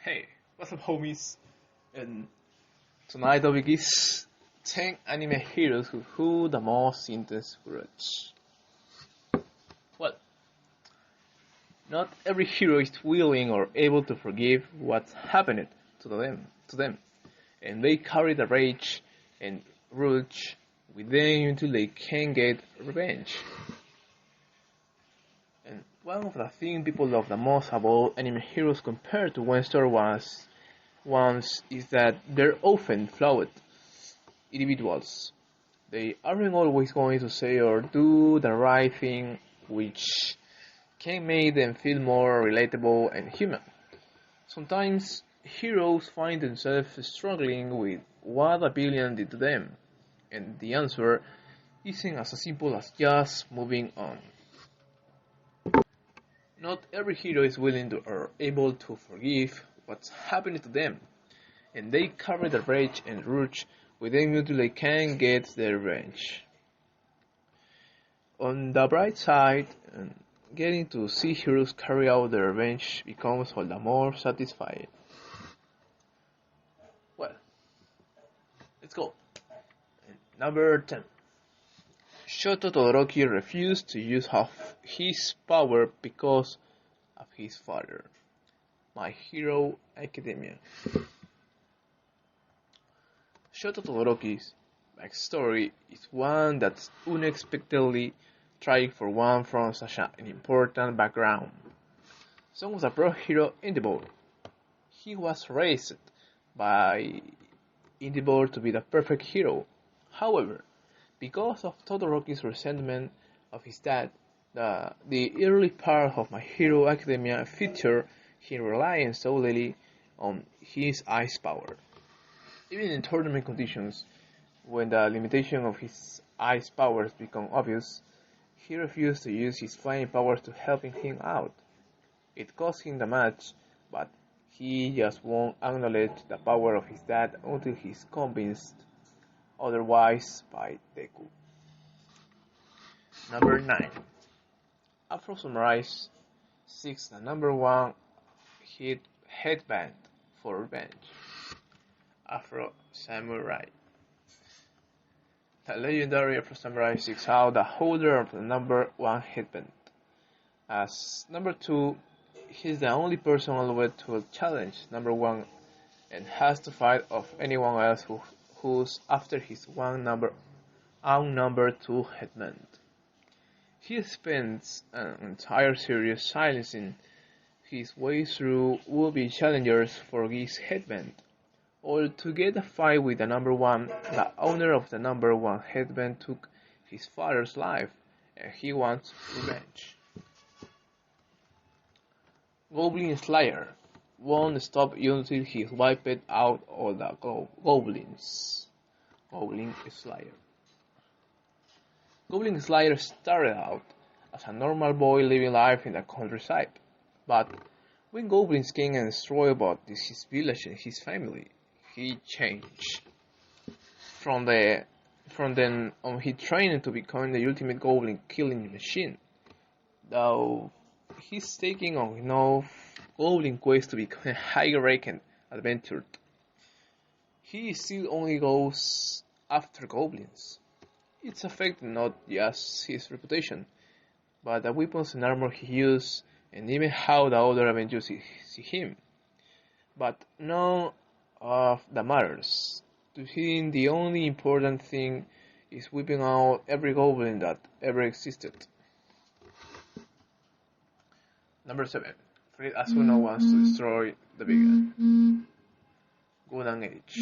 Hey, what's up, homies? And tonight topic is 10 anime heroes who the most intense grudge. Well, not every hero is willing or able to forgive what's happened to them, and they carry the rage and grudge with them until they can get revenge. And one of the things people love the most about anime heroes compared to Western ones is that they're often flawed individuals. They aren't always going to say or do the right thing, which can make them feel more relatable and human. Sometimes heroes find themselves struggling with what a villain did to them, and the answer isn't as simple as just moving on. Not every hero is willing to or able to forgive what's happening to them, and they carry the rage and rage with them until they can get their revenge. On the bright side, getting to see heroes carry out their revenge becomes all the more satisfying. Well, let's go. Number 10. Shoto Todoroki refused to use half his power because of his father. My Hero Academia. Shoto Todoroki's backstory is one that's unexpectedly tragic for one from such an important background. Son was a pro hero in the board. He was raised by Endeavor to be the perfect hero. However, because of Todoroki's resentment of his dad, the early part of My Hero Academia featured him relying solely on his ice power. Even in tournament conditions, when the limitation of his ice powers become obvious, he refused to use his flying powers to help him out. It cost him the match, but he just won't acknowledge the power of his dad until he's convinced otherwise by Deku. Number 9. Afro Samurai seeks the number 1 hit headband for revenge. Afro Samurai. The legendary Afro Samurai seeks out the holder of the number 1 headband. As number 2, he's the only person allowed to challenge number 1 and has to fight off anyone else who's after his number 2 headband. He spends an entire series silencing his way through would-be challengers for his headband, or to get a fight with the number 1. The owner of the number 1 headband took his father's life, and he wants revenge. Goblin Slayer won't stop until he's wiped out all the goblins. Goblin Slayer. Goblin Slayer started out as a normal boy living life in the countryside, but when goblins came and destroyed both his village and his family, he changed. From then on, he trained to become the ultimate goblin killing machine, though he's taking on enough goblin quests to become a high-ranking adventurer. He still only goes after goblins. It's affecting not just his reputation, but the weapons and armor he uses, and even how the other Avengers see him. But none of that matters. To him, the only important thing is wiping out every goblin that ever existed. Number 7. Fred Asuna wants to destroy the vegan. Golden Age.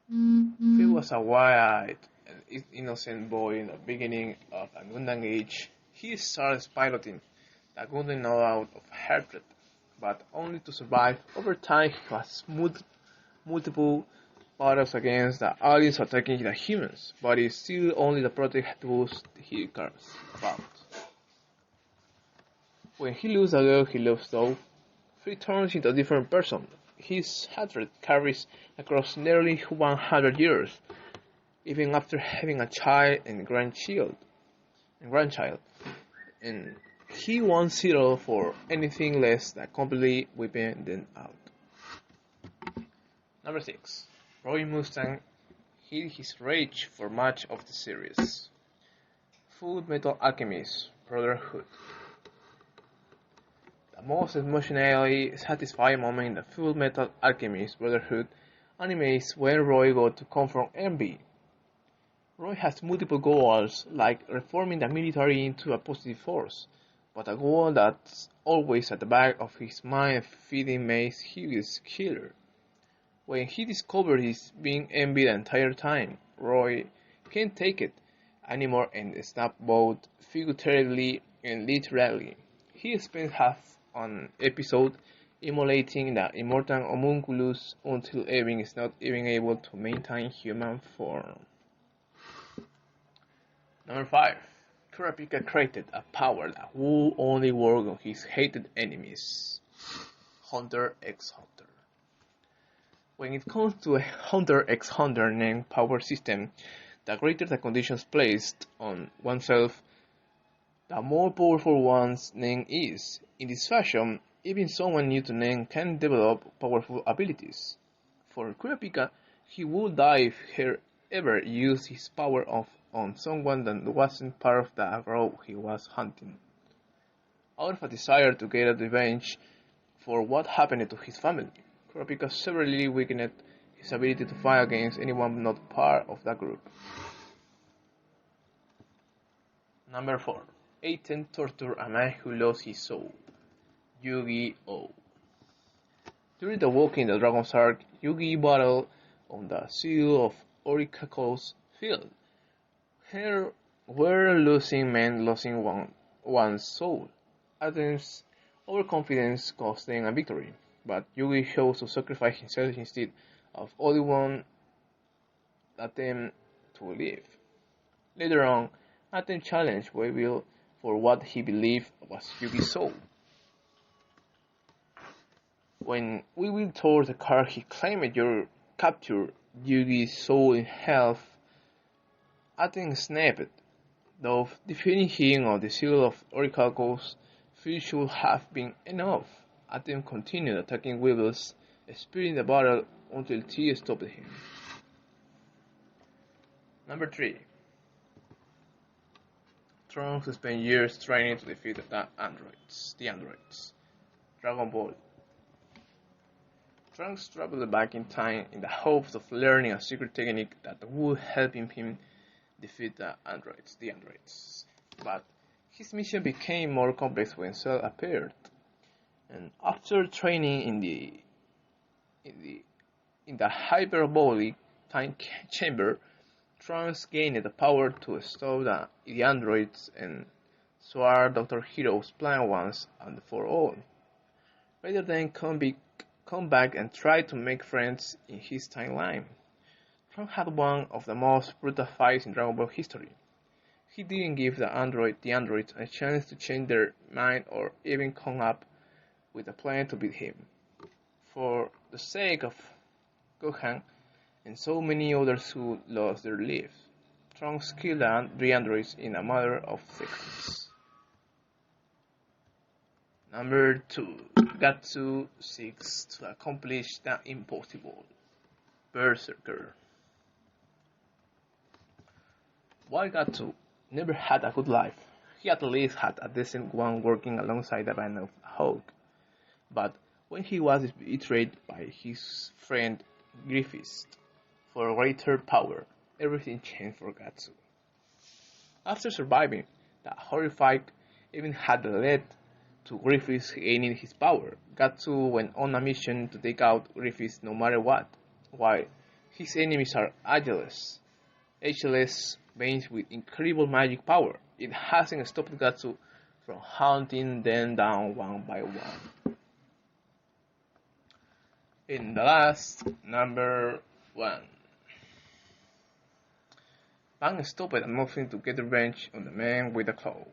Phil was a wide-eyed and innocent boy in the beginning of the Gundam Age. He started piloting the Gundam out of hatred, but only to survive. Over time, he has multiple battles against the aliens attacking the humans, but it's still only the project boost he cares about. When he loses a girl he loves though, he turns into a different person. His hatred carries across nearly 100 years, even after having a child and grandchild. And He won't settle for anything less than completely wiping them out. Number 6. Roy Mustang hid his rage for much of the series. Full Metal Alchemist Brotherhood. The most emotionally satisfying moment in the Full Metal Alchemist Brotherhood anime is when Roy goes to confront Envy. Roy has multiple goals, like reforming the military into a positive force, but a goal that's always at the back of his mind feeding makes Hughie's killer. When he discovers he's being envied the entire time, Roy can't take it anymore and snaps both figuratively and literally. He spends half an episode emulating the immortal homunculus until Evan is not even able to maintain human form. Number 5. Kurapika created a power that will only work on his hated enemies. Hunter x Hunter. When it comes to a Hunter x Hunter named power system, the greater the conditions placed on oneself, the more powerful one's name is. In this fashion, even someone new to name can develop powerful abilities. For Kurapika, he would die if he ever used his power on someone that wasn't part of the group he was hunting. Out of a desire to get revenge for what happened to his family, Kurapika severely weakened his ability to fight against anyone not part of the group. Number 4. Aiden tortured a man who lost his soul. Yu-Gi-Oh! During the Walking the Dragon's arc, Yu-Gi battled on the Seal of Orikako's field. Here, where losing meant losing one's soul. Aiden's overconfidence cost them a victory, but Yugi chose to sacrifice himself instead of only one attempt to live. Later on, Aiden challenged Weevil for what he believed was Yugi's soul. When Weevil tore the card he claimed you captured Yugi's soul in health, Aiden snapped. Though defeating him on the Seal of Orichalco's field should have been enough, Aiden continued attacking Weevil's spirit in the battle until T stopped him. Number 3. Trunks spent years training to defeat the androids. Dragon Ball. Trunks traveled back in time in the hopes of learning a secret technique that would help him defeat the androids. But his mission became more complex when Cell appeared. And after training in the hyperbolic time chamber, Trunks gained the power to stop the androids and thwart Dr. Hero's plan once and for all. Rather than come back and try to make friends in his timeline, Trunks had one of the most brutal fights in Dragon Ball history. He didn't give the androids a chance to change their mind or even come up with a plan to beat him. For the sake of Gohan and so many others who lost their lives, Trunks killed the androids in a matter of seconds. Number 2. Gatsu seeks to accomplish the impossible. Berserker. While Gatsu never had a good life, he at least had a decent one working alongside the band of Hulk. But when he was betrayed by his friend Griffiths for greater power, everything changed for Gatsu. After surviving the horrific event had led to Griffiths gaining his power, Gatsu went on a mission to take out Griffiths no matter what, while his enemies are ageless beings with incredible magic power. It hasn't stopped Gatsu from hunting them down one by one. In the last, number 1. Bang stopped at nothing to get revenge on the man with the claw,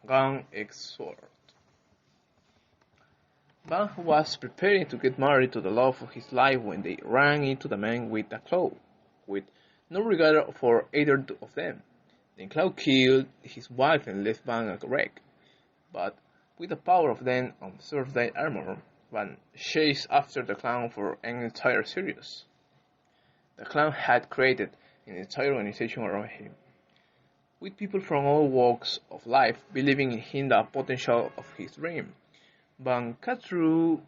Gun X Sword. Bang was preparing to get married to the love of his life when they ran into the man with the claw, with no regard for either of them. Then Claw killed his wife and left Bang a wreck. But with the power of then observe their armor, and chased after the clown for an entire series. The clown had created an entire organization around him, with people from all walks of life believing in the potential of his dream. But cut through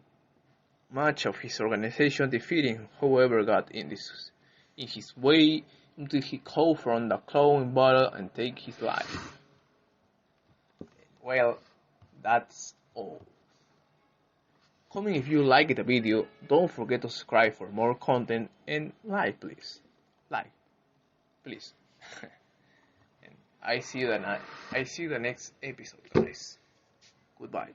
much of his organization, defeating whoever got in his way until he called from the clown in battle and take his life. Well, that's all. Comment if you liked the video, don't forget to subscribe for more content, and like please. Like, please. And I see you the next episode, guys. Goodbye.